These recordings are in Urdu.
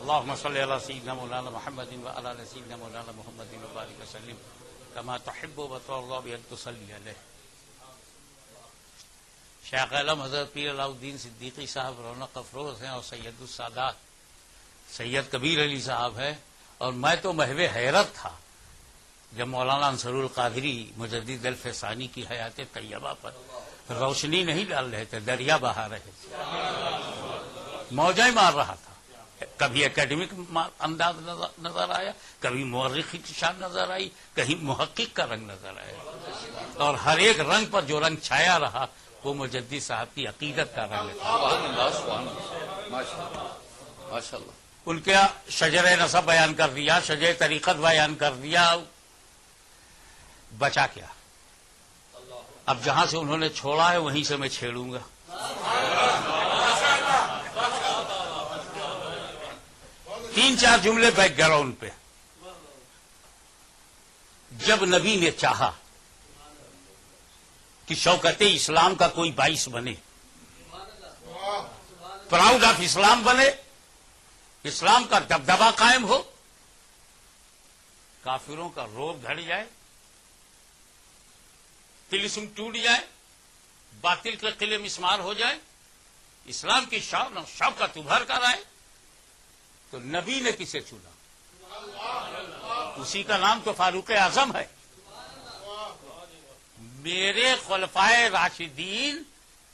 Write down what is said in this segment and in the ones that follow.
اللهم صل على سيدنا مولانا محمد وعلى آل سيدنا مولانا محمد وبارك وسلم كما تحب وترضى بأن تصلي عليه. شیخ عالم حضرت پیر علاؤ الدین صدیقی صاحب رونق افروز ہیں اور سید السادات سید کبیر علی صاحب ہے. اور میں تو محو حیرت تھا جب مولانا انصر القادری مجدد الفسانی کی حیات طیبہ پر روشنی نہیں ڈال رہے تھے، دریا بہا رہے تھے، موجیں مار رہا تھا. کبھی اکیڈمک انداز نظر آیا، کبھی مورخی کی شان نظر آئی، کہیں محقق کا رنگ نظر آیا، اور ہر ایک رنگ پر جو رنگ چھایا رہا وہ مجدد صاحب کی عقیدت کا رنگ تھا. ان کا شجر نسب بیان کر دیا، شجر طریقت بیان کر دیا، بچا کیا؟ اب جہاں سے انہوں نے چھوڑا ہے وہیں سے میں چھیڑوں گا. تین چار جملے بیک گراؤنڈ پہ. جب نبی نے چاہا کہ شوکت اسلام کا کوئی باعث بنے، پراؤڈ آف اسلام بنے، اسلام کا دبدبا قائم ہو، کافروں کا روب گھٹ جائے، طلسم ٹوٹ جائے، باطل کے قلعے مسمار ہو جائے، اسلام کی شان اور شوکت ابھر کر آئے، تو نبی نے کسے چنا؟ اسی کا نام تو فاروق اعظم ہے. میرے خلفائے راشدین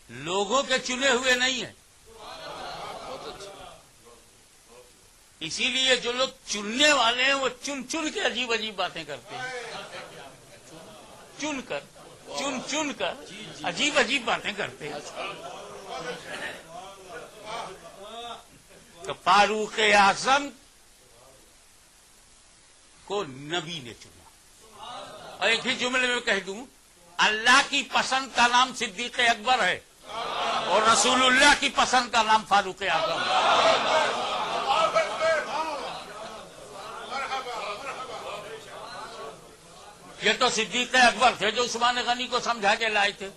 لوگوں کے چنے ہوئے نہیں ہیں. اسی لیے جو لوگ چننے والے ہیں وہ چن چن کے عجیب عجیب باتیں کرتے ہیں. چن کر عجیب عجیب باتیں کرتے ہیں. تو فاروق اعظم کو نبی نے چنا. اور ایک ہی جملے میں کہہ دوں، اللہ کی پسند کا نام صدیق اکبر ہے اور رسول اللہ کی پسند کا نام فاروق اعظم ہے. یہ تو صدیق اکبر تھے جو عثمان غنی کو سمجھا کے لائے تھے.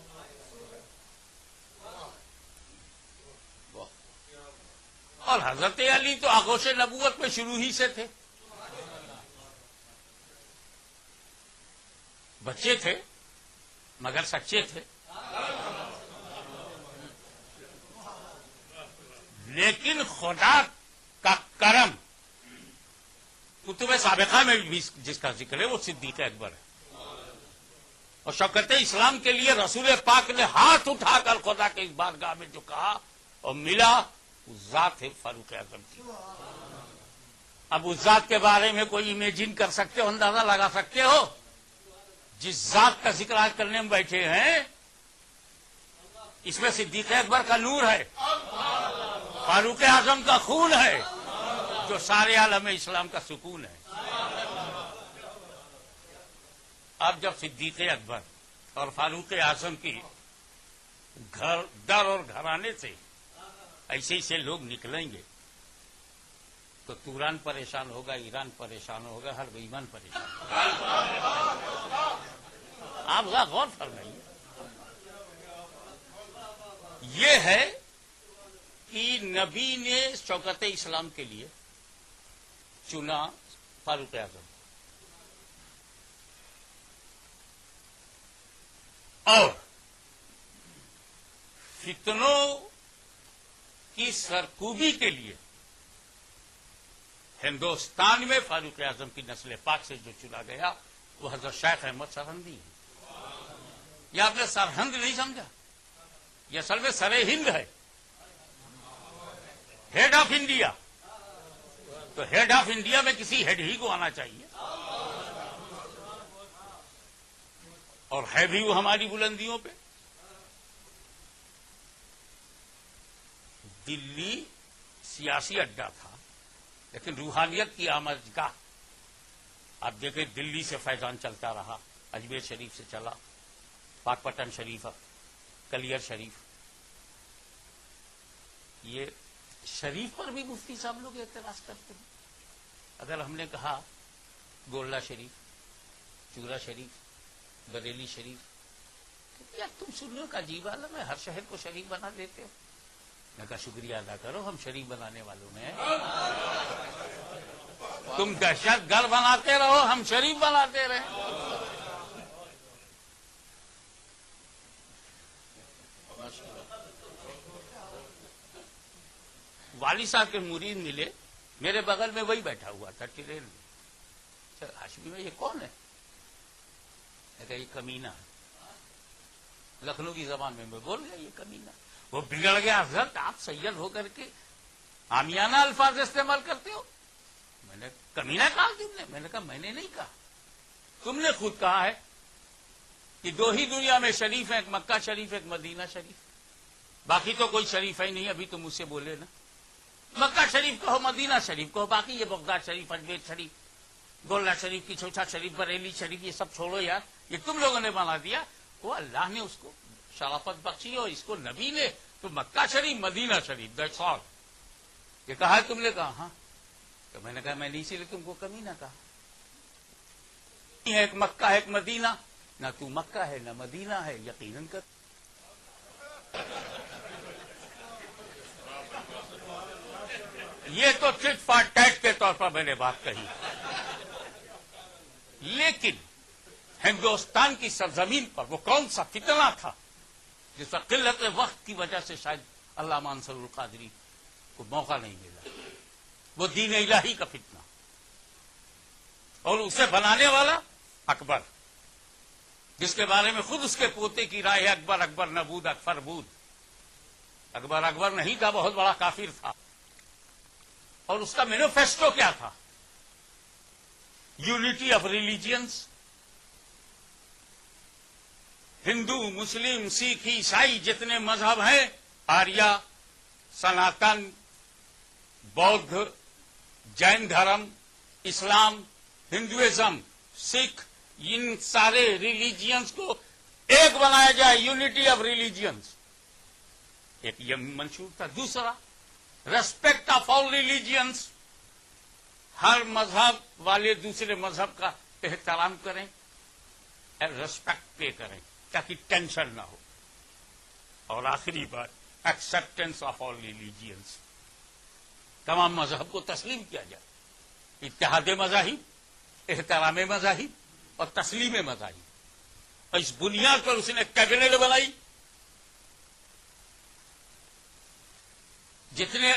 اور حضرت علی تو آغوش نبوت میں شروع ہی سے تھے. بچے تھے مگر سچے تھے. لیکن خدا کا کرم کتب سابقہ میں بھی جس کا ذکر ہے وہ صدیق اکبر ہے. اور شوکت اسلام کے لیے رسول پاک نے ہاتھ اٹھا کر خدا کے اس بارگاہ میں جو کہا اور ملا، اس ذات ہے فاروق اعظم کی. اب اس ذات کے بارے میں کوئی امیجن کر سکتے ہو، اندازہ لگا سکتے ہو؟ جس ذات کا ذکر آج کرنے میں بیٹھے ہیں اس میں صدیق اکبر کا نور ہے، فاروق اعظم کا خون ہے، جو سارے عالم اسلام کا سکون ہے. اب جب صدیق اکبر اور فاروق اعظم کی در اور گھرانے سے ایسے ایسے لوگ نکلیں گے تو توران پریشان ہوگا، ایران پریشان ہوگا، ہر ایمان پریشان ہوگا. آپ ذرا غور فرمائیے. یہ ہے کہ نبی نے شوکت اسلام کے لیے چنا فاروق اعظم. اور فتنوں کی سرکوبی کے لیے ہندوستان میں فاروق اعظم کی نسل پاک سے جو چنا گیا وہ حضرت شیخ احمد سرہندی ہے. یہ آپ نے سرہند نہیں سمجھا، یہ اصل میں سر ہند ہے، ہیڈ آف انڈیا. تو ہیڈ آف انڈیا میں کسی ہیڈ ہی کو آنا چاہیے، اور ہے بھی وہ ہماری بلندیوں پہ. دلی سیاسی اڈا تھا لیکن روحانیت کی آمدگاہ. آپ دیکھیں دلی سے فیضان چلتا رہا، اجمیر شریف سے چلا، پاک پٹن شریف، کلیر شریف. یہ شریف پر بھی مفتی صاحب لوگ اعتراض کرتے ہیں. اگر ہم نے کہا گولڈا شریف، چورا شریف، بریلی شریف، تو یار تم سنیوں کا عجیب عالم ہے، ہر شہر کو شریف بنا دیتے ہو. میں کہا شکریہ ادا کرو، ہم شریف بنانے والوں میں ہیں. تم دہشت گرد بناتے رہو، ہم شریف بناتے رہے. والد صاحب کے مرید ملے، میرے بغل میں وہی بیٹھا ہوا تھا ٹرین میں. ہاشمی میں یہ کون ہے؟ میں کہا یہ کمینہ ہے. لکھنؤ کی زبان میں بول گیا یہ کمینہ. وہ بگڑ گیا، حضرت آپ سید ہو کر کے عامیانہ الفاظ استعمال کرتے ہو. میں نے کمینہ کہا تم نے؟ میں نے کہا میں نے نہیں کہا، تم نے خود کہا ہے کہ دو ہی دنیا میں شریف ہیں، ایک مکہ شریف ایک مدینہ شریف، باقی تو کوئی شریف ہے ہی نہیں. ابھی تم مجھ سے بولے نا، مکہ شریف کہو مدینہ شریف کہو، باقی یہ بغداد شریف اجمیر شریف گولہ شریف کی چھوٹا شریف بریلی شریف یہ سب چھوڑو یار، یہ تم لوگوں نے بنا دیا. وہ اللہ نے اس کو شرافت بخشی اور اس کو نبی نے تو مکہ شریف مدینہ شریف دیٹس آل. یہ کہا ہے تم نے؟ کہا ہاں. تو میں نے کہا میں نے اسی لیے تم کو کمینہ کہا. ایک مکہ ہے ایک مدینہ، نہ تو مکہ ہے نہ مدینہ ہے یقیناً کر. یہ تو ٹٹ فار ٹیٹ کے طور پر میں نے بات کہی، لیکن ہندوستان کی سرزمین پر وہ کون سا فتنہ تھا جس پر قلت وقت کی وجہ سے شاید علامہ انصر القادری کو موقع نہیں ملا. وہ دین الہی کا فتنہ، اور اسے بنانے والا اکبر، جس کے بارے میں خود اس کے پوتے کی رائے ہے اکبر اکبر نبود اکبر بود. اکبر نہیں تھا، بہت بڑا کافر تھا. اور اس کا مینیفیسٹو کیا تھا؟ Unity of religions. ہندو مسلم سکھ عیسائی جتنے مذہب ہیں، آریہ سناتن بودھ جین دھرم اسلام ہندوازم سکھ، ان سارے ریلیجینز کو ایک بنایا جائے، یونٹی آف ریلیجنس. ایک یہ منشور تھا. دوسرا ریسپیکٹ آف آل ریلیجنس، ہر مذہب والے دوسرے مذہب کا احترام کریں، ریسپیکٹ پے کریں تاکہ ٹینشن نہ ہو. اور آخری بات ایکسپٹینس آف آل ریلیجنس، تمام مذہب کو تسلیم کیا جائے. اتحاد مذاہب، احترام مذاہب اور تسلیم مذاہب. اور اس بنیاد پر اس نے کیبنٹ بنائی. جتنے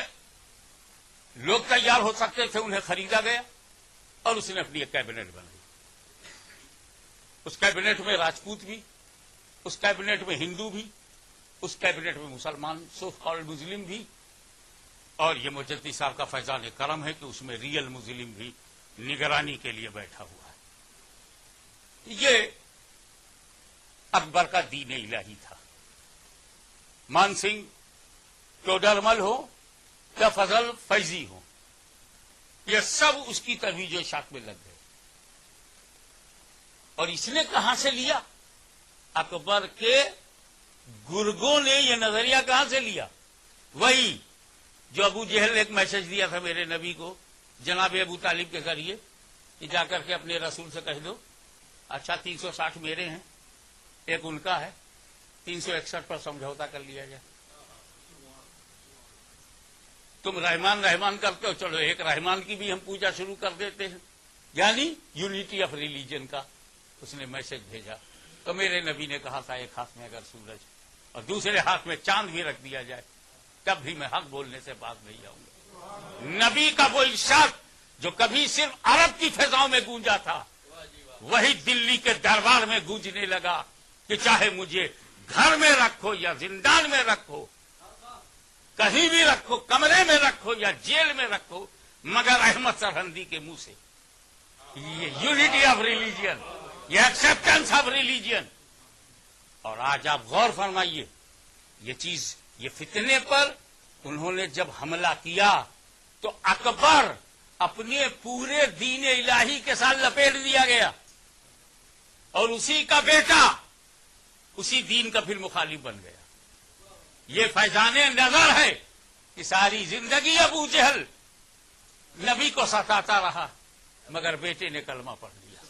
لوگ تیار ہو سکتے تھے انہیں خریدا گیا اور اس نے اپنی ایک کیبنٹ بنائی. اس کیبنٹ میں راجپوت بھی، اس کیبنٹ میں ہندو بھی، اس کیبنٹ میں مسلمان سو کالڈ مسلم بھی، اور یہ مجددی صاحب کا فیضان کرم ہے کہ اس میں ریئل مسلم بھی نگرانی کے لیے بیٹھا ہوا ہے. یہ اکبر کا دین الہی تھا. مان سنگھ ٹوڈرمل ہو یا فضل فیضی ہو، یہ سب اس کی ترویج و اشاعت میں لگ گئے. اور اس نے کہاں سے لیا؟ اکبر کے گرگوں نے یہ نظریہ کہاں سے لیا؟ وہی جو ابو جہل نے ایک میسج دیا تھا میرے نبی کو جناب ابو طالب کے ذریعے کہ جا کر کے اپنے رسول سے کہہ دو اچھا 360 میرے ہیں، ایک ان کا ہے، 361 پر سمجھوتا کر لیا جائے. تم رحمان کرتے ہو، چلو ایک رحمان کی بھی ہم پوجا شروع کر دیتے ہیں. یعنی یونٹی آف ریلیجن کا اس نے میسج بھیجا. تو میرے نبی نے کہا تھا ایک ہاتھ میں اگر سورج اور دوسرے ہاتھ میں چاند بھی رکھ دیا جائے تب بھی میں حق بولنے سے باز نہیں جاؤں گا. نبی کا وہ ارشاد جو کبھی صرف عرب کی فضاؤں میں گونجا تھا وہی دلی کے دربار میں گونجنے لگا کہ چاہے مجھے گھر میں رکھو یا زندان میں رکھو، کہیں بھی رکھو، کمرے میں رکھو یا جیل میں رکھو، مگر احمد سرہندی کے منہ سے یہ یونٹی آف ریلیجن، یہ ایکسپٹینس آف ریلیجن. اور آج آپ غور فرمائیے یہ چیز، یہ فتنے پر انہوں نے جب حملہ کیا تو اکبر اپنے پورے دین الہی کے ساتھ لپیٹ دیا گیا اور اسی کا بیٹا اسی دین کا پھر مخالف بن گیا. یہ فیضان نظر ہے کہ ساری زندگی ابو جہل نبی کو ستاتا رہا مگر بیٹے نے کلمہ پڑھ لیا.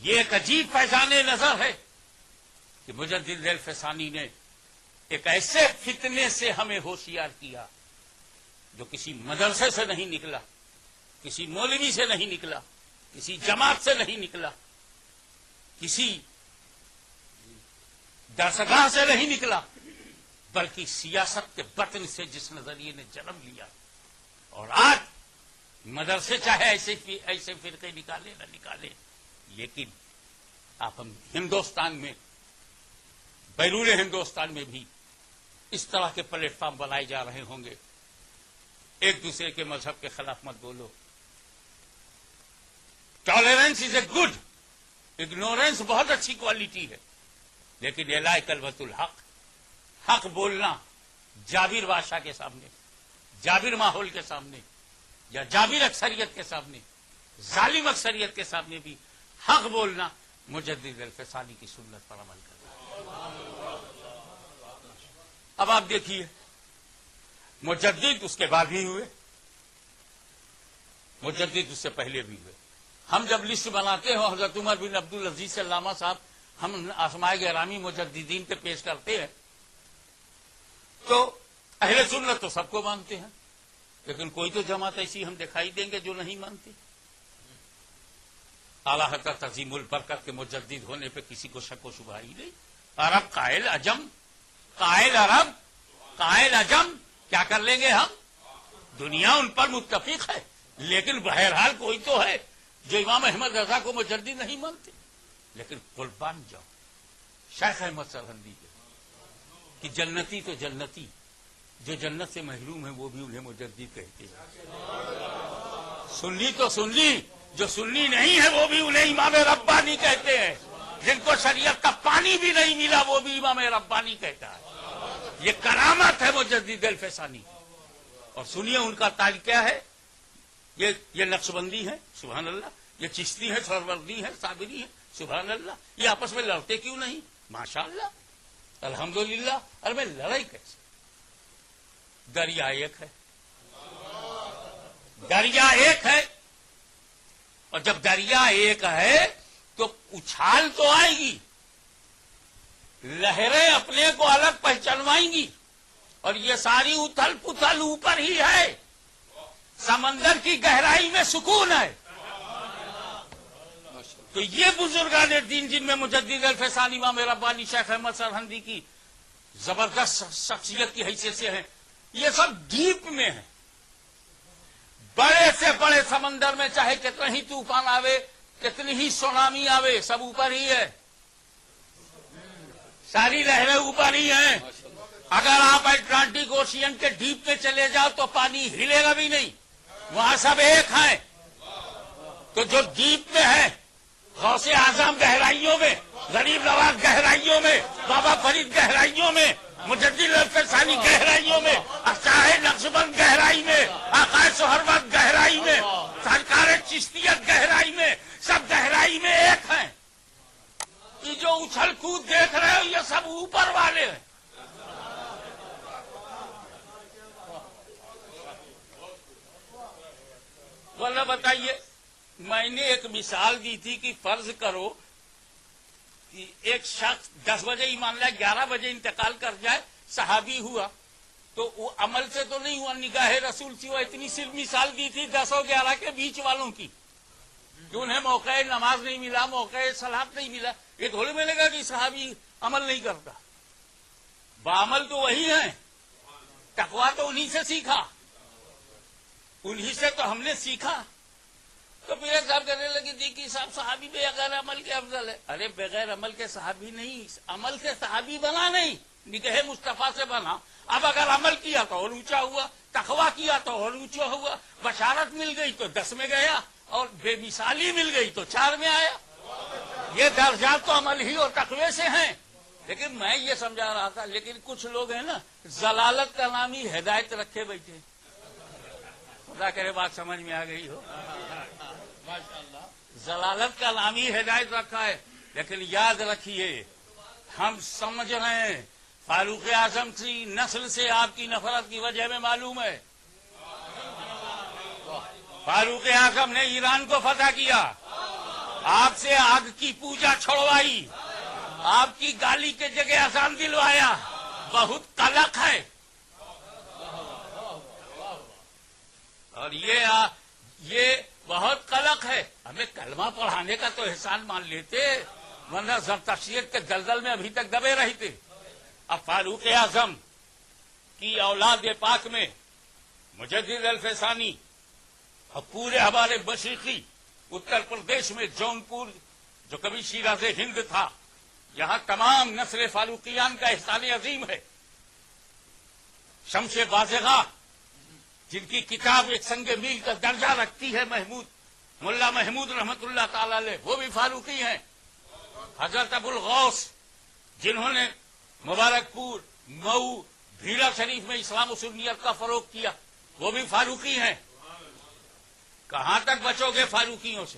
یہ ایک عجیب فیضان نظر ہے کہ مجدد الفسانی نے ایک ایسے فتنے سے ہمیں ہوشیار کیا جو کسی مدرسے سے نہیں نکلا، کسی مولوی سے نہیں نکلا، کسی جماعت سے نہیں نکلا، کسی درسگاہ سے نہیں نکلا، بلکہ سیاست کے بطن سے جس نظریے نے جنم لیا. اور آج مدرسے چاہے ایسے فرقے نکالے نہ نکالے، لیکن آپ ہم ہندوستان میں، بیرون ہندوستان میں بھی اس طرح کے پلیٹ فارم بنائے جا رہے ہوں گے. ایک دوسرے کے مذہب کے خلاف مت بولو. Tolerance is a good, ignorance بہت اچھی کوالٹی ہے، لیکن اعلاء کلمۃ الحق، حق بولنا جابر بادشاہ کے سامنے، جابر ماحول کے سامنے، یا جابر اکثریت کے سامنے، ظالم اکثریت کے سامنے بھی حق بولنا مجدد الفسانی کی سنت پر عمل کرنا. اب آپ دیکھیے، مجدد اس کے بعد بھی ہوئے، مجدد اس سے پہلے بھی ہوئے. ہم جب لسٹ بناتے ہیں حضرت عمر بن عبدالعزیز علامہ صاحب ہم اسماء گرامی مجددین پہ پیش کرتے ہیں، تو اہل سنت تو سب کو مانتے ہیں، لیکن کوئی تو جماعت ایسی ہم دکھائی دیں گے جو نہیں مانتی. اعلیٰ حضرت عظیم البرکت کے مجدد ہونے پہ کسی کو شک و شبہ ہی نہیں. عرب قائل عجم، قائل عرب قائل عجم، کیا کر لیں گے ہم؟ دنیا ان پر متفق ہے، لیکن بہرحال کوئی تو ہے جو امام احمد رضا کو مجدد نہیں مانتے. لیکن قربان جاؤ شیخ احمد سرہندی کہ جنتی تو جنتی، جو جنت سے محروم ہیں وہ بھی انہیں مجدد کہتے ہیں. سنی تو سنی، جو سنی نہیں ہے وہ بھی انہیں امام ربانی کہتے ہیں. جن کو شریعت کا پانی بھی نہیں ملا وہ بھی امام ربانی کہتا ہے. یہ کرامت ہے مجدد الفسانی. اور سنیے ان کا تاج کیا ہے. یہ نقشبندی ہے سبحان اللہ، یہ چشتی ہے، سروردی ہے، صابری ہے سبحان اللہ. یہ آپس میں لڑتے کیوں نہیں؟ ماشاء اللہ الحمدللہ. ارے میں لڑائی کیسے؟ دریا ایک ہے، دریا ایک ہے، اور جب دریا ایک ہے تو اچھال تو آئے گی، لہریں اپنے کو الگ پہچانوائیں گی، اور یہ ساری اتھل پتھل اوپر ہی ہے. سمندر کی گہرائی میں سکون ہے. تو یہ بزرگان دین جن میں مجدد الفسانی امام ربانی شیخ احمد سرہندی کی زبردست شخصیت کی حیثیت سے ہیں، یہ سب ڈیپ میں ہیں. بڑے سے بڑے سمندر میں چاہے کتنا ہی طوفان آوے، کتنی ہی سونامی آوے، سب اوپر ہی ہے، ساری لہریں اوپر ہی ہیں. اگر آپ اٹلانٹک اوشین کے ڈیپ میں چلے جاؤ تو پانی ہلے گا بھی نہیں، وہاں سب ایک ہیں. تو جو ڈیپ میں ہے، غوث اعظم گہرائیوں میں، غریب نواز گہرائیوں میں، بابا فرید گہرائیوں میں، مجدد الفسانی گہرائیوں میں، شاہ نقشبند گہرائی میں، آقا سہروردی گہرائی میں، سرکار چشتیت گہرائی میں، سب گہرائی میں ایک ہیں. یہ جو اچھل کود دیکھ رہے ہو یہ سب اوپر والے ہیں. ورنہ بتائیے، میں نے ایک مثال دی تھی کہ فرض کرو کہ ایک شخص 10 بجے ایمان لائے 11 بجے انتقال کر جائے، صحابی ہوا، تو وہ عمل سے تو نہیں ہوا، نگاہ رسول سے ہوا. اتنی صرف مثال دی تھی 10 اور 11 کے بیچ والوں کی، کہ انہیں موقع نماز نہیں ملا، موقع صلاۃ نہیں ملا. یہ تھوڑی ملے گا کہ صحابی عمل نہیں کرتا. بعمل تو وہی ہیں، تقویٰ تو انہی سے سیکھا، انہی سے تو ہم نے سیکھا. تو پھر ایک صاحب کہنے لگے دیکھیے صاحب صحابی بغیر عمل کے افضل ہے. ارے بغیر عمل کے صحابی نہیں، عمل سے صحابی بنا نہیں، نگاہ مصطفیٰ سے بنا. اب اگر عمل کیا تو اور اونچا ہوا، تقویٰ کیا تو اور اونچا ہوا، بشارت مل گئی تو 10 میں گیا، اور بے مثالی مل گئی تو 4 میں آیا. یہ درجات تو عمل ہی اور تقوی سے ہیں. لیکن میں یہ سمجھا رہا تھا، لیکن کچھ لوگ ہیں نا ضلالت کا نام ہی ہدایت رکھے بیٹھے. خدا کرے بات سمجھ میں آ گئی ہو. ضلالت کا نام ہی ہدایت رکھا ہے. لیکن یاد رکھیے، ہم سمجھ رہے ہیں فاروق اعظم کی نسل سے آپ کی نفرت کی وجہ میں معلوم ہے. فاروق اعظم نے ایران کو فتح کیا، آپ سے آگ کی پوجا چھڑوائی، آپ کی گالی کے جگہ اذان دلوایا. بہت قلق ہے. اور یہ یہ بہت قلق ہے. ہمیں کلمہ پڑھانے کا تو احسان مان لیتے، ورنہ زرتشتیت کے دلدل میں ابھی تک دبے رہتے. اب فاروق اعظم کی اولاد پاک میں مجدد الفسانی اور پورے ہمارے مشرقی اتر پردیش میں جونپور جو کبھی شیراز ہند تھا، یہاں تمام نسل فاروقیان کا احسان عظیم ہے. شمس بازغہ جن کی کتاب ایک سنگ میل کا درجہ رکھتی ہے، ملا محمود رحمت اللہ تعالی علیہ، وہ بھی فاروقی ہیں. حضرت ابو الغوث جنہوں نے مبارک پور، مئو، بھیڑا شریف میں اسلام و سنیت کا فروغ کیا، وہ بھی فاروقی ہیں. کہاں تک بچو گے فاروقیوں سے؟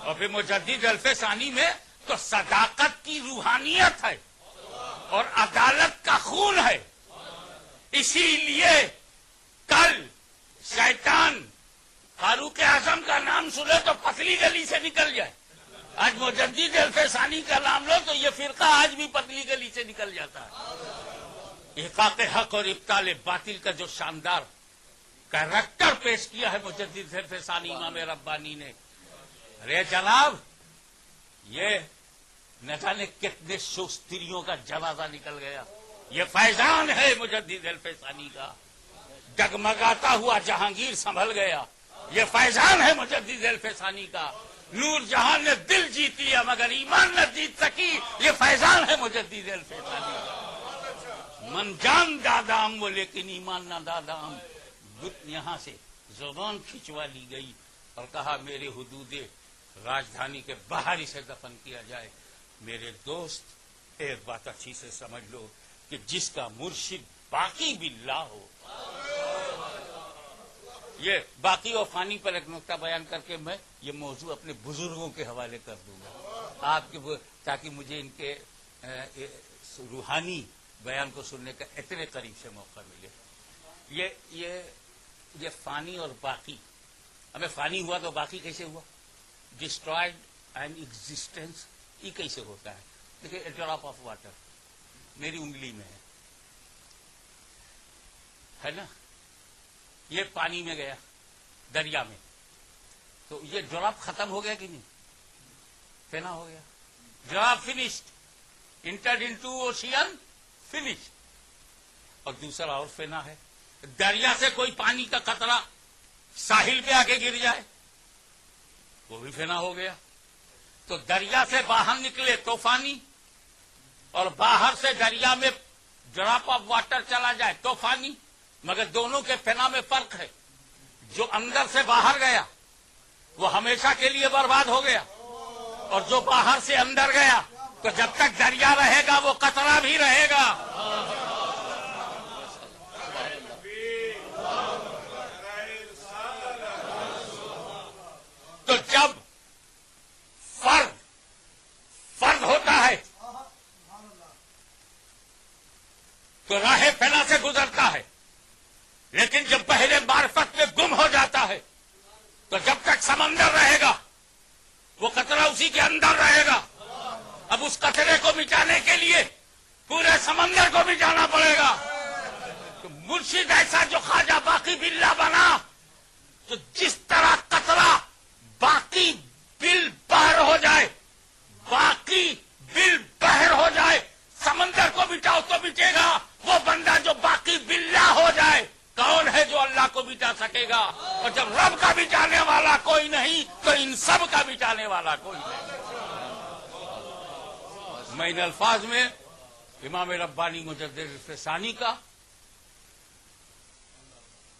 اور پھر مجدد الفسانی میں تو صداقت کی روحانیت ہے اور عدالت کا خون ہے. اسی لیے کل شیطان فاروق اعظم کا نام سنے تو پتلی گلی سے نکل جائے. آج مجدد الفسانی کا نام لو تو یہ فرقہ آج بھی پتلی گلی سے نکل جاتا ہے. احقاق حق اور ابطال باطل کا جو شاندار کریکٹر پیش کیا ہے مجدد الفسانی امام ربانی نے، ارے جناب یہ نہ جانے کتنے شوستریوں کا جنازہ نکل گیا. یہ فیضان ہے مجدد الفسانی کا. ڈگمگاتا ہوا جہانگیر سنبھل گیا، یہ فیضان ہے مجدد الفسانی کا. نور جہاں نے دل جیت لیا مگر ایمان نہ جیت سکی، یہ فیضان ہے مجدد الفسانی کا. من جان دادام وہ لیکن ایمان نہ دادام. یہاں سے زبان کھنچوا لی گئی اور کہا میرے حدود راجدھانی کے باہر اسے دفن کیا جائے. میرے دوست ایک بات اچھی سے سمجھ لو کہ جس کا مرشد باقی باللہ ہو. یہ باقی و فانی پر ایک نقطہ بیان کر کے میں یہ موضوع اپنے بزرگوں کے حوالے کر دوں گا آپ کے، تاکہ مجھے ان کے روحانی بیان کو سننے کا اتنے قریب سے موقع ملے. یہ فانی اور باقی، ہمیں فانی ہوا تو باقی کیسے ہوا؟ ڈسٹرائڈ اینڈ ایگزسٹینس، یہ کیسے ہوتا ہے؟ دیکھیے اے ڈراپ آف واٹر میری انگلی میں ہے نا، یہ پانی میں گیا دریا میں تو یہ ڈراپ ختم ہو گیا کہ نہیں؟ فنا ہو گیا. Drop finished, entered into ocean finished. اور دوسرا اور فنا ہے، دریا سے کوئی پانی کا قطرہ ساحل پہ آ کے گر جائے وہ بھی فنا ہو گیا. تو دریا سے باہر نکلے تو فانی، اور باہر سے دریا میں ڈراپ آف واٹر چلا جائے تو فانی. مگر دونوں کے فنا میں فرق ہے. جو اندر سے باہر گیا وہ ہمیشہ کے لیے برباد ہو گیا، اور جو باہر سے اندر گیا تو جب تک دریا رہے گا وہ قطرہ بھی رہے گا. تو جب فرد ہوتا ہے تو راہ فنا سے گزرتا ہے، لیکن جب پہلے معرفت میں گم ہو جاتا ہے تو جب تک سمندر رہے گا وہ قطرہ اسی کے اندر رہے گا. اب اس قطرے کو مٹانے کے لیے پورے سمندر کو مٹانا پڑے گا. تو مرشد ایسا جو خواجہ باقی باللہ بنا، تو جس طرح قطرہ باقی بل بحر ہو جائے، باقی بل بحر ہو جائے، سمندر کو مٹاؤ تو مٹے گا. وہ بندہ جو باقی باللہ ہو جائے، کون ہے جو اللہ کو مٹا سکے گا؟ اور جب رب کا مٹانے والا کوئی نہیں تو ان سب کا مٹانے والا کوئی نہیں. میں ان الفاظ میں امام ربانی مجدد الفسانی کا،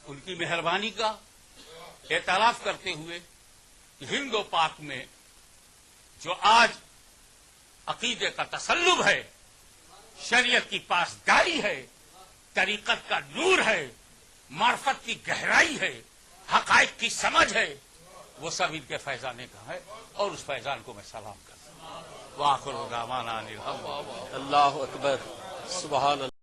ان کی مہربانی کا اعتراف کرتے ہوئے ہند و پاک میں جو آج عقیدے کا تسلب ہے، شریعت کی پاسداری ہے، طریقت کا نور ہے، معرفت کی گہرائی ہے، حقائق کی سمجھ ہے، وہ سب ان کے فیضانے کا ہے. اور اس فیضان کو میں سلام کرتا ہوں. وآخر دعوانا ان الحمد للہ. اللہ اکبر، سبحان اللہ.